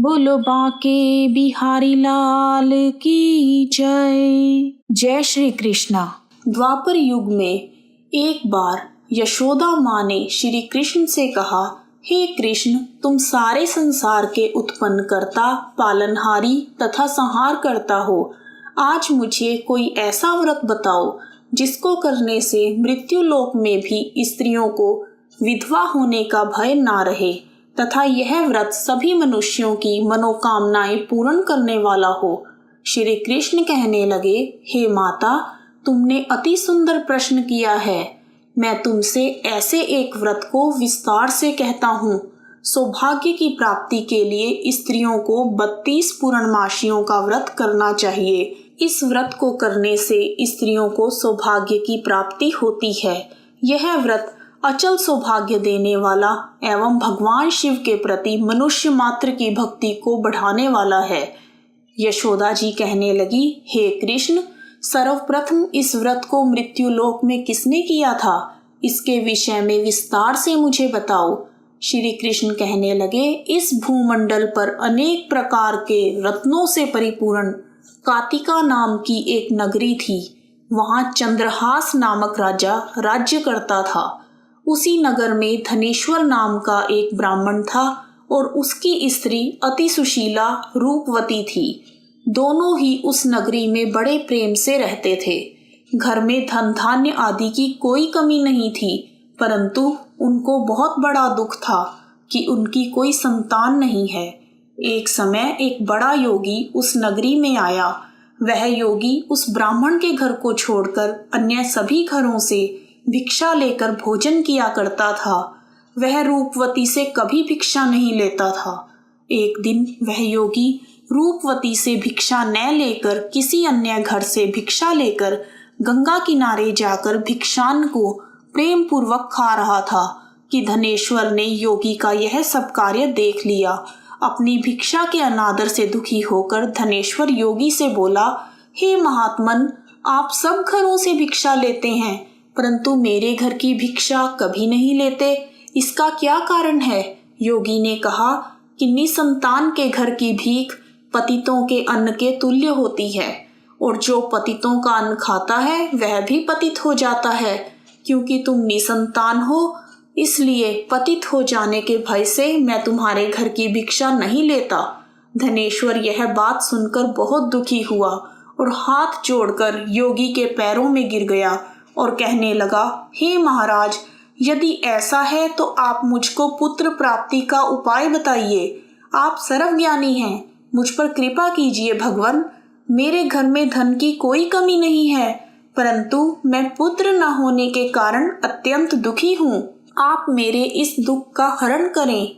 बोलो बांके बिहारी लाल की जय। जय श्री कृष्णा। द्वापर युग में एक बार यशोदा माँ ने श्री कृष्ण से कहा, हे कृष्ण, तुम सारे संसार के उत्पन्न करता, पालनहारी तथा संहार करता हो। आज मुझे कोई ऐसा व्रत बताओ जिसको करने से मृत्यु लोक में भी स्त्रियों को विधवा होने का भय ना रहे तथा यह व्रत सभी मनुष्यों की मनोकामनाएं पूर्ण करने वाला हो। श्री कृष्ण कहने लगे, हे माता, तुमने अति सुंदर प्रश्न किया है। मैं तुमसे ऐसे एक व्रत को विस्तार से कहता हूँ। सौभाग्य की प्राप्ति के लिए स्त्रियों को 32 पूर्णमासियों का व्रत करना चाहिए। इस व्रत को करने से स्त्रियों को सौभाग्य की प्राप्ति होती है। यह व्रत अचल सौभाग्य देने वाला एवं भगवान शिव के प्रति मनुष्य मात्र की भक्ति को बढ़ाने वाला है। यशोदा जी कहने लगी, हे कृष्ण, सर्वप्रथम इस व्रत को मृत्यु लोक में किसने किया था? इसके विषय में विस्तार से मुझे बताओ। श्री कृष्ण कहने लगे, इस भूमंडल पर अनेक प्रकार के रत्नों से परिपूर्ण कातिका नाम की एक नगरी थी। वहां चंद्रहास नामक राजा राज्य करता था। उसी नगर में धनेश्वर नाम का एक ब्राह्मण था और उसकी स्त्री अति सुशीला रूपवती थी। दोनों ही उस नगरी में बड़े प्रेम से रहते थे। घर में धन धान्य आदि की कोई कमी नहीं थी, परंतु उनको बहुत बड़ा दुख था कि उनकी कोई संतान नहीं है। एक समय एक बड़ा योगी उस नगरी में आया। वह योगी उस ब्राह्मण के घर को छोड़कर अन्य सभी घरों से भिक्षा लेकर भोजन किया करता था। वह रूपवती से कभी भिक्षा नहीं लेता था। एक दिन वह योगी रूपवती से भिक्षा न लेकर किसी अन्य घर से भिक्षा लेकर गंगा किनारे जाकर भिक्षान्न को प्रेम पूर्वक खा रहा था कि धनेश्वर ने योगी का यह सब कार्य देख लिया। अपनी भिक्षा के अनादर से दुखी होकर धनेश्वर योगी से बोला, हे महात्मन, आप सब घरों से भिक्षा लेते हैं, परंतु मेरे घर की भिक्षा कभी नहीं लेते। इसका क्या कारण है? योगी ने कहा कि निसंतान के घर की भीख पतितों के अन्न के तुल्य होती है, और जो पतितों का अन्न खाता है वह भी पतित हो जाता है। क्योंकि तुम निसंतान हो, इसलिए पतित हो जाने के भय से मैं तुम्हारे घर की भिक्षा नहीं लेता। धनेश्वर यह बात सुनकर बहुत दुखी हुआ और हाथ जोड़कर योगी के पैरों में गिर गया और कहने लगा, हे महाराज, यदि ऐसा है तो आप मुझको पुत्र प्राप्ति का उपाय बताइए। आप सर्वज्ञानी हैं, मुझ पर कृपा कीजिए भगवान। मेरे घर में धन की कोई कमी नहीं है, परंतु मैं पुत्र न होने के कारण अत्यंत दुखी हूँ। आप मेरे इस दुख का हरण करें।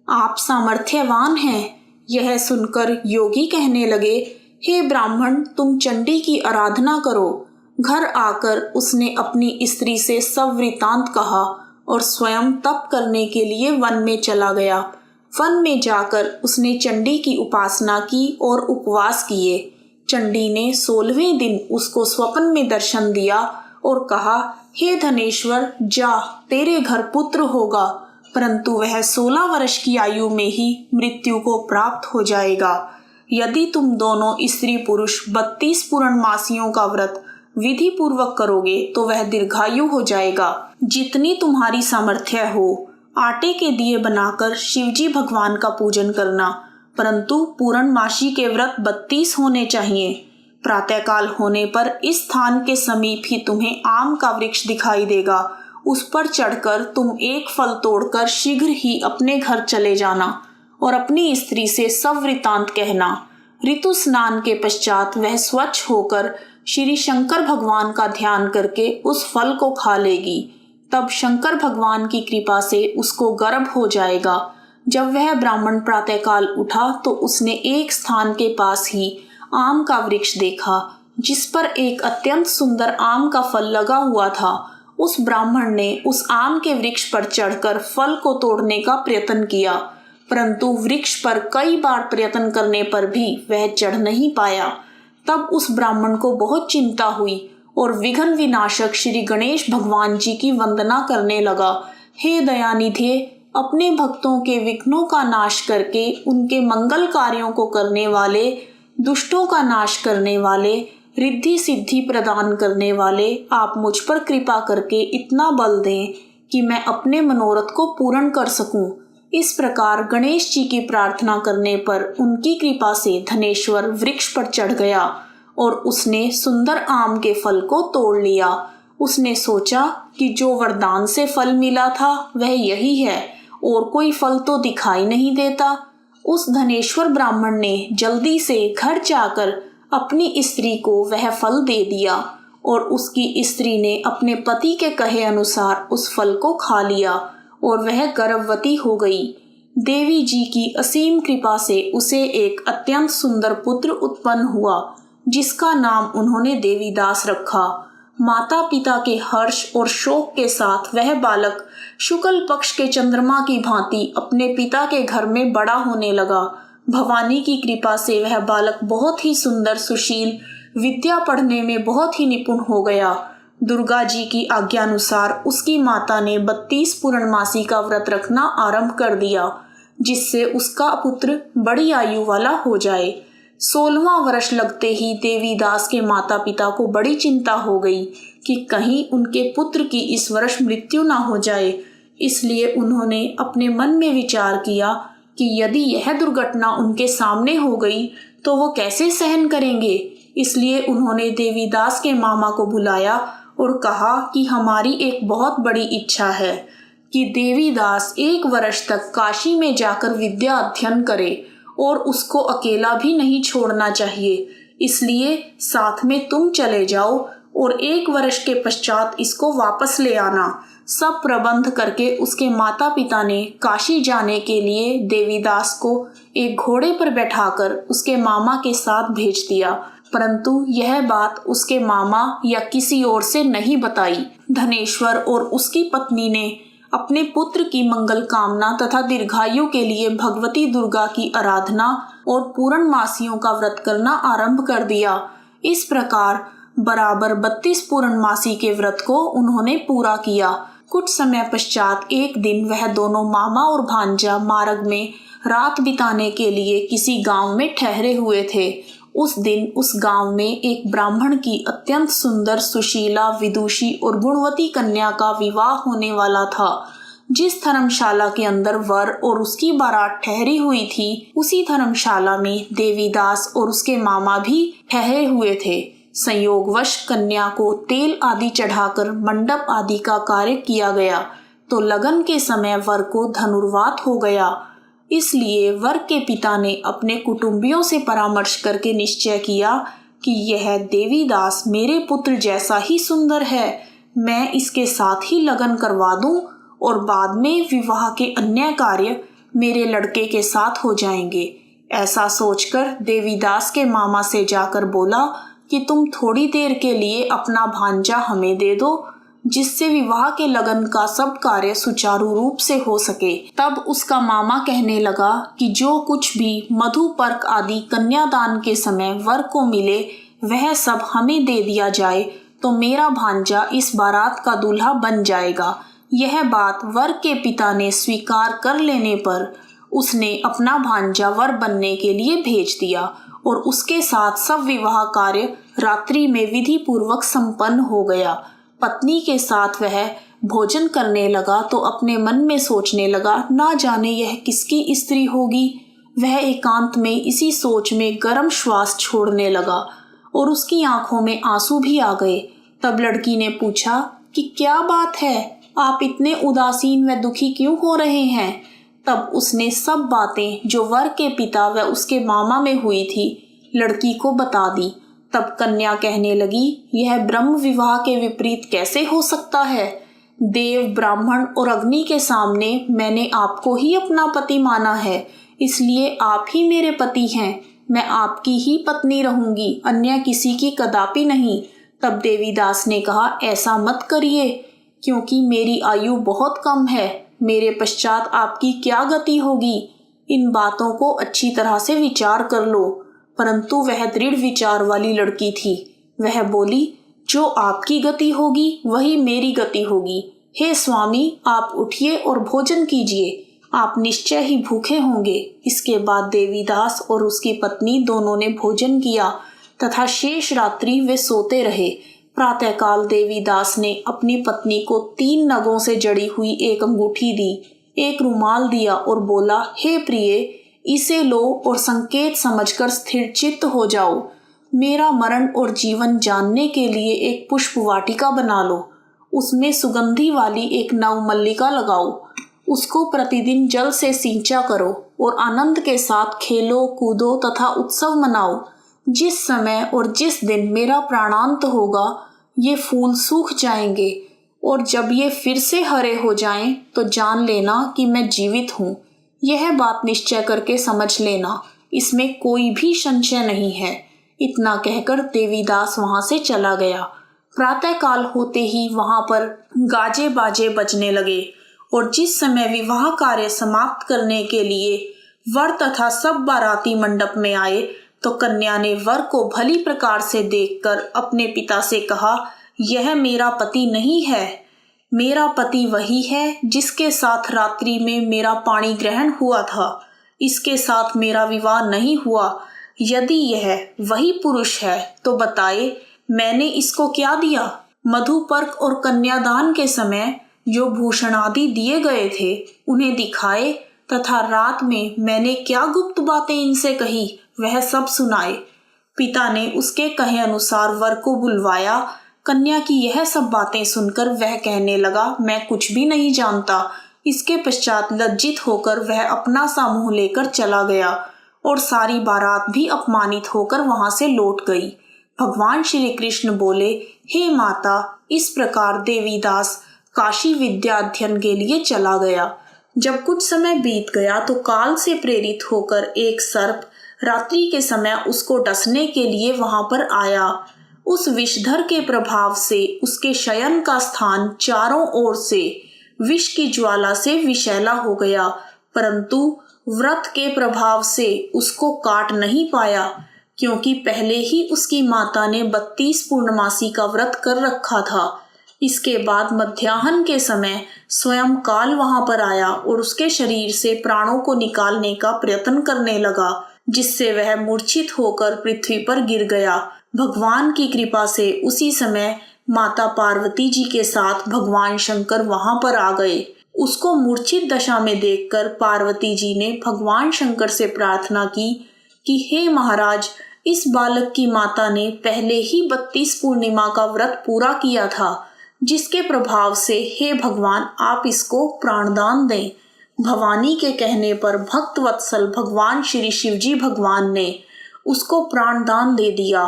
आप सामर्थ्यवान हैं। यह सुनकर योगी कहने लगे, हे ब्राह्मण, तुम चंडी की आराधना करो। घर आकर उसने अपनी स्त्री से सब वृतांत कहा और स्वयं तप करने के लिए वन में चला गया। वन में जाकर उसने चंडी की उपासना की और उपवास किए। चंडी ने 16वें दिन उसको स्वप्न में दर्शन दिया और कहा, हे धनेश्वर, जा, तेरे घर पुत्र होगा, परंतु वह 16 वर्ष की आयु में ही मृत्यु को प्राप्त हो जाएगा। यदि तुम दोनों स्त्री पुरुष 32 पूर्णमासियों का व्रत विधि पूर्वक करोगे तो वह दीर्घायु हो जाएगा। जितनी तुम्हारी सामर्थ्य हो, आटे के दिए बनाकर शिवजी भगवान का पूजन करना, परंतु पूर्णमासी के व्रत 32 होने चाहिए। प्रातःकाल होने पर इस स्थान के समीप ही तुम्हें आम का वृक्ष दिखाई देगा। उस पर चढ़कर तुम एक फल तोड़कर शीघ्र ही अपने घर चले जाना और अपनी स्त्री से सब वृतांत कहना। ऋतु स्नान के पश्चात वह स्वच्छ होकर श्री शंकर भगवान का ध्यान करके उस फल को खा लेगी। तब शंकर भगवान की कृपा से उसको गर्भ हो जाएगा। जब वह ब्राह्मण प्रातःकाल उठा तो उसने एक स्थान के पास ही आम का वृक्ष देखा, जिस पर एक अत्यंत सुंदर आम का फल लगा हुआ था। उस ब्राह्मण ने उस आम के वृक्ष पर चढ़कर फल को तोड़ने का प्रयत्न किया, परंतु वृक्ष पर कई बार प्रयत्न करने पर भी वह चढ़ नहीं पाया। तब उस ब्राह्मण को बहुत चिंता हुई और विघ्न विनाशक श्री गणेश भगवान जी की वंदना करने लगा। हे दयानिधे, अपने भक्तों के विघ्नों का नाश करके उनके मंगल कार्यों को करने वाले, दुष्टों का नाश करने वाले, रिद्धि सिद्धि प्रदान करने वाले, आप मुझ पर कृपा करके इतना बल दें कि मैं अपने मनोरथ को पूर्ण कर सकूं। इस प्रकार गणेश जी की प्रार्थना करने पर उनकी कृपा से धनेश्वर वृक्ष पर चढ़ गया और उसने सुंदर आम के फल को तोड़ लिया। उसने सोचा कि जो वरदान से फल मिला था वह यही है, और कोई फल तो दिखाई नहीं देता। उस धनेश्वर ब्राह्मण ने जल्दी से घर जाकर अपनी स्त्री को वह फल दे दिया और उसकी स्त्री ने अपने पति के कहे अनुसार उस फल को खा लिया और वह गर्भवती हो गई। देवी जी की असीम कृपा से उसे एक अत्यंत सुंदर पुत्र उत्पन्न हुआ, जिसका नाम उन्होंने देवीदास रखा। माता पिता के हर्ष और शोक के साथ वह बालक शुक्ल पक्ष के चंद्रमा की भांति अपने पिता के घर में बड़ा होने लगा। भवानी की कृपा से वह बालक बहुत ही सुंदर, सुशील, विद्या पढ़ने में बहुत ही निपुण हो गया। दुर्गा जी की आज्ञानुसार उसकी माता ने 32 पूर्णमासी का व्रत रखना आरंभ कर दिया, जिससे उसका पुत्र बड़ी आयु वाला हो जाए। 16वां वर्ष लगते ही देवीदास के माता पिता को बड़ी चिंता हो गई कि कहीं उनके पुत्र की इस वर्ष मृत्यु ना हो जाए। इसलिए उन्होंने अपने मन में विचार किया कि यदि यह दुर्घटना उनके सामने हो गई तो वो कैसे सहन करेंगे। इसलिए उन्होंने देवीदास के मामा को बुलाया और कहा कि हमारी एक बहुत बड़ी इच्छा है कि देवीदास 1 वर्ष तक काशी में जाकर विद्या अध्ययन करे और उसको अकेला भी नहीं छोड़ना चाहिए। इसलिए साथ में तुम चले जाओ और 1 वर्ष के पश्चात इसको वापस ले आना। सब प्रबंध करके उसके माता पिता ने काशी जाने के लिए देवीदास को एक घोड़े पर बैठाकर उसके मामा के साथ भेज दिया, परंतु यह बात उसके मामा या किसी और से नहीं बताई। धनेश्वर और उसकी पत्नी ने अपने पुत्र की मंगल कामना तथा दीर्घायु के लिए भगवती दुर्गा की आराधना और पूर्णमासियों का व्रत करना आरंभ कर दिया। इस प्रकार बराबर 32 पूर्णमासी के व्रत को उन्होंने पूरा किया। कुछ समय पश्चात एक दिन वह दोनों मामा और भांजा मार्ग में रात बिताने के लिए किसी गांव में ठहरे हुए थे। उस दिन उस गांव में एक ब्राह्मण की अत्यंत सुंदर, सुशीला, विदुषी और गुणवती कन्या का विवाह होने वाला था। जिस धर्मशाला के अंदर वर और उसकी बारात ठहरी हुई थी, उसी धर्मशाला में देवीदास और उसके मामा भी ठहरे हुए थे। संयोगवश कन्या को तेल आदि चढ़ाकर मंडप आदि का कार्य किया गया तो लगन के समय वर को धनुर्वात हो गया। इसलिए वर के पिता ने अपने कुटुंबियों से परामर्श करके निश्चय किया कि यह देवीदास मेरे पुत्र जैसा ही सुंदर है, मैं इसके साथ ही लगन करवा दूं और बाद में विवाह के अन्य कार्य मेरे लड़के के साथ हो जाएंगे। ऐसा सोचकर देवीदास के मामा से जाकर बोला कि तुम थोड़ी देर के लिए अपना भांजा हमें दे दो, जिससे विवाह के लगन का सब कार्य सुचारू रूप से हो सके। तब उसका मामा कहने लगा कि जो कुछ भी मधु पर्क आदि कन्यादान के समय वर को मिले वह सब हमें दे दिया जाए तो मेरा भांजा इस बारात का दूल्हा बन जाएगा। यह बात वर के पिता ने स्वीकार कर लेने पर उसने अपना भांजा वर बनने के लिए भेज दिया और उसके साथ सब विवाह कार्य रात्रि में विधि पूर्वक संपन्न हो गया। पत्नी के साथ वह भोजन करने लगा तो अपने मन में सोचने लगा, ना जाने यह किसकी स्त्री होगी। वह एकांत में इसी सोच में गर्म श्वास छोड़ने लगा और उसकी आंखों में आंसू भी आ गए। तब लड़की ने पूछा कि क्या बात है, आप इतने उदासीन व दुखी क्यों हो रहे हैं। तब उसने सब बातें जो वर के पिता व उसके मामा में हुई थी लड़की को बता दी। तब कन्या कहने लगी, यह ब्रह्म विवाह के विपरीत कैसे हो सकता है। देव, ब्राह्मण और अग्नि के सामने मैंने आपको ही अपना पति माना है, इसलिए आप ही मेरे पति हैं। मैं आपकी ही पत्नी रहूंगी, अन्य किसी की कदापि नहीं। तब देवीदास ने कहा, ऐसा मत करिए, क्योंकि मेरी आयु बहुत कम है। मेरे पश्चात आपकी क्या गति होगी। इन बातों को अच्छी तरह से विचार कर लो। परंतु वह दृढ़ विचार वाली लड़की थी। वह बोली, जो आपकी गति होगी वही मेरी गति होगी। हे स्वामी, आप उठिए और भोजन कीजिए, आप निश्चय ही भूखे होंगे। इसके बाद देवीदास और उसकी पत्नी दोनों ने भोजन किया तथा शेष रात्रि वे सोते रहे। प्रातःकाल देवीदास ने अपनी पत्नी को 3 नगों से जड़ी हुई एक अंगूठी दी, एक रुमाल दिया और बोला, हे प्रिय, इसे लो और संकेत समझकर स्थिर चित्त हो जाओ। मेरा मरण और जीवन जानने के लिए एक पुष्प वाटिका बना लो, उसमें सुगंधी वाली एक नवमल्लिका लगाओ, उसको प्रतिदिन जल से सींचा करो और आनंद के साथ खेलो कूदो तथा उत्सव मनाओ। जिस समय और जिस दिन मेरा प्राणांत होगा ये फूल सूख जाएंगे और जब ये फिर से हरे हो जाएं तो जान लेना कि मैं जीवित हूँ। यह बात निश्चय करके समझ लेना, इसमें कोई भी संशय नहीं है। इतना कहकर देवीदास वहां से चला गया। प्रातःकाल होते ही वहां पर गाजे बाजे बजने लगे और जिस समय विवाह कार्य समाप्त करने के लिए वर तथा सब बाराती मंडप में आए तो कन्या ने वर को भली प्रकार से देखकर अपने पिता से कहा, यह मेरा पति नहीं है, मेरा पति वही है जिसके साथ रात्रि में मेरा पाणी ग्रहण हुआ था। इसके साथ मेरा विवाह नहीं हुआ। यदि यह वही पुरुष है तो बताए, मैंने इसको क्या दिया? मधुपर्क और कन्यादान के समय जो भूषण आदि दिए गए थे उन्हें दिखाए तथा रात में मैंने क्या गुप्त बातें इनसे कही वह सब सुनाए। पिता ने उसके कहे अनुसार वर को बुलवाया। कन्या की यह सब बातें सुनकर वह कहने लगा, मैं कुछ भी नहीं जानता। इसके पश्चात लज्जित होकर वह अपना सा मुंह लेकर चला गया और सारी बारात भी अपमानित होकर वहां से लौट गई। भगवान श्री कृष्ण बोले, हे माता, इस प्रकार देवीदास काशी विद्या अध्ययन के लिए चला गया। जब कुछ समय बीत गया तो काल से प्रेरित होकर एक सर्प रात्रि के समय उसको डसने के लिए वहां पर आया। उस विषधर के प्रभाव से उसके शयन का स्थान चारों ओर से विष की ज्वाला से विषैला हो गया, परंतु व्रत के प्रभाव से उसको काट नहीं पाया, क्योंकि पहले ही उसकी माता ने 32 पूर्णमासी का व्रत कर रखा था। इसके बाद मध्याह्न के समय स्वयं काल वहां पर आया और उसके शरीर से प्राणों को निकालने का प्रयत्न करने लगा, जिससे वह मूर्छित होकर पृथ्वी पर गिर गया। भगवान की कृपा से उसी समय माता पार्वती जी के साथ भगवान शंकर वहां पर आ गए। उसको मूर्छित दशा में देखकर पार्वती जी ने भगवान शंकर से प्रार्थना की कि हे महाराज, इस बालक की माता ने पहले ही 32 पूर्णिमा का व्रत पूरा किया था, जिसके प्रभाव से हे भगवान आप इसको प्राणदान दें। भवानी के कहने पर भक्त वत्सल भगवान श्री शिवजी भगवान ने उसको प्राणदान दे दिया।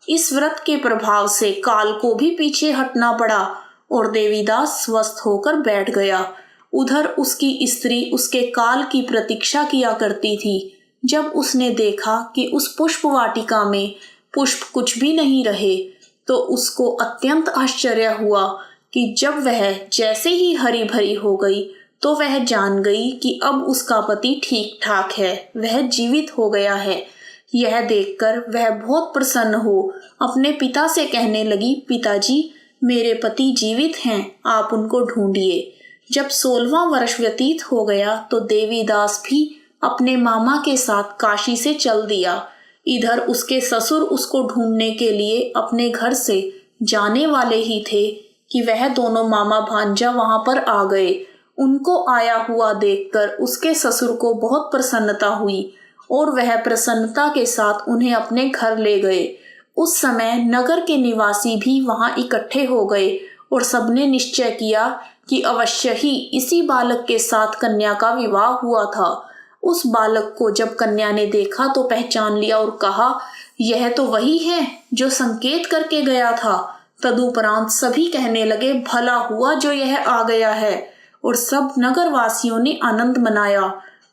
इस व्रत के प्रभाव से काल को भी पीछे हटना पड़ा और देवीदास स्वस्थ होकर बैठ गया। उधर उसकी स्त्री उसके काल की प्रतीक्षा किया करती थी। जब उसने देखा कि उस पुष्प वाटिका में पुष्प कुछ भी नहीं रहे तो उसको अत्यंत आश्चर्य हुआ कि जब वह जैसे ही हरी भरी हो गई तो वह जान गई कि अब उसका पति ठीक ठाक है, वह जीवित हो गया है। यह देखकर वह बहुत प्रसन्न हो अपने पिता से कहने लगी, पिताजी, मेरे पति जीवित हैं, आप उनको ढूंढिए। जब 16वां वर्ष व्यतीत हो गया तो देवीदास भी अपने मामा के साथ काशी से चल दिया। इधर उसके ससुर उसको ढूंढने के लिए अपने घर से जाने वाले ही थे कि वह दोनों मामा भांजा वहां पर आ गए। उनको आया हुआ देखकर उसके ससुर को बहुत प्रसन्नता हुई और वह प्रसन्नता के साथ उन्हें अपने घर ले गए। उस समय नगर के निवासी भी वहां इकट्ठे हो गए और सबने निश्चय किया कि अवश्य ही इसी बालक के साथ कन्या का विवाह हुआ था। उस बालक को जब कन्या ने देखा तो पहचान लिया और कहा, यह तो वही है जो संकेत करके गया था। तदुपरांत सभी कहने लगे, भला हुआ जो यह आ गया है, और सब नगरवासियों ने आनंद मनाया।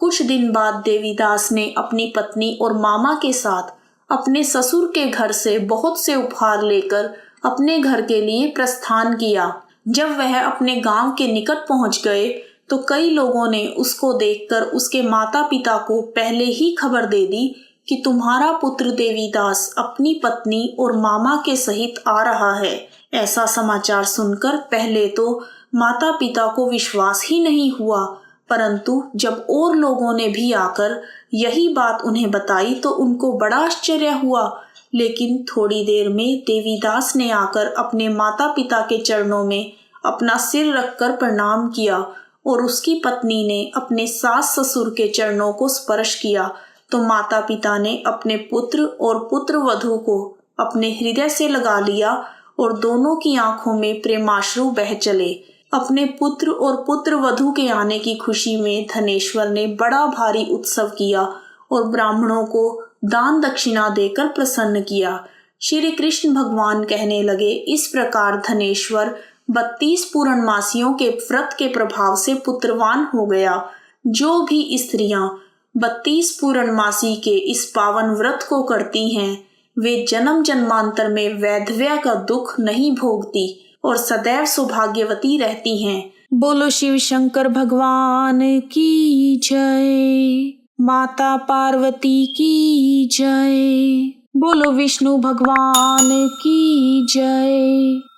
कुछ दिन बाद देवीदास ने अपनी पत्नी और मामा के साथ अपने ससुर के घर से बहुत से उपहार लेकर अपने घर के लिए प्रस्थान किया। जब वह अपने गांव के निकट पहुंच गए तो कई लोगों ने उसको देखकर उसके माता पिता को पहले ही खबर दे दी कि तुम्हारा पुत्र देवीदास अपनी पत्नी और मामा के सहित आ रहा है। ऐसा समाचार सुनकर पहले तो माता पिता को विश्वास ही नहीं हुआ, परंतु जब और लोगों ने भी आकर यही बात उन्हें बताई तो उनको बड़ा आश्चर्य हुआ। लेकिन थोड़ी देर में देवीदास ने आकर अपने माता पिता के चरणों में अपना सिर रखकर प्रणाम किया और उसकी पत्नी ने अपने सास ससुर के चरणों को स्पर्श किया तो माता पिता ने अपने पुत्र और पुत्र वधू को अपने हृदय से लगा लिया और दोनों की आंखों में प्रेमाश्रु बह चले। अपने पुत्र और पुत्र वधू के आने की खुशी में धनेश्वर ने बड़ा भारी उत्सव किया और ब्राह्मणों को दान दक्षिणा देकर प्रसन्न किया। श्री कृष्ण भगवान कहने लगे, इस प्रकार धनेश्वर 32 पूर्णमासियों के व्रत के प्रभाव से पुत्रवान हो गया। जो भी स्त्रियां 32 पूर्णमासी के इस पावन व्रत को करती हैं वे जन्म जन्मांतर में वैधव्य का दुख नहीं भोगती और सदैव सौभाग्यवती रहती हैं। बोलो शिव शंकर भगवान की जय, माता पार्वती की जय, बोलो विष्णु भगवान की जय।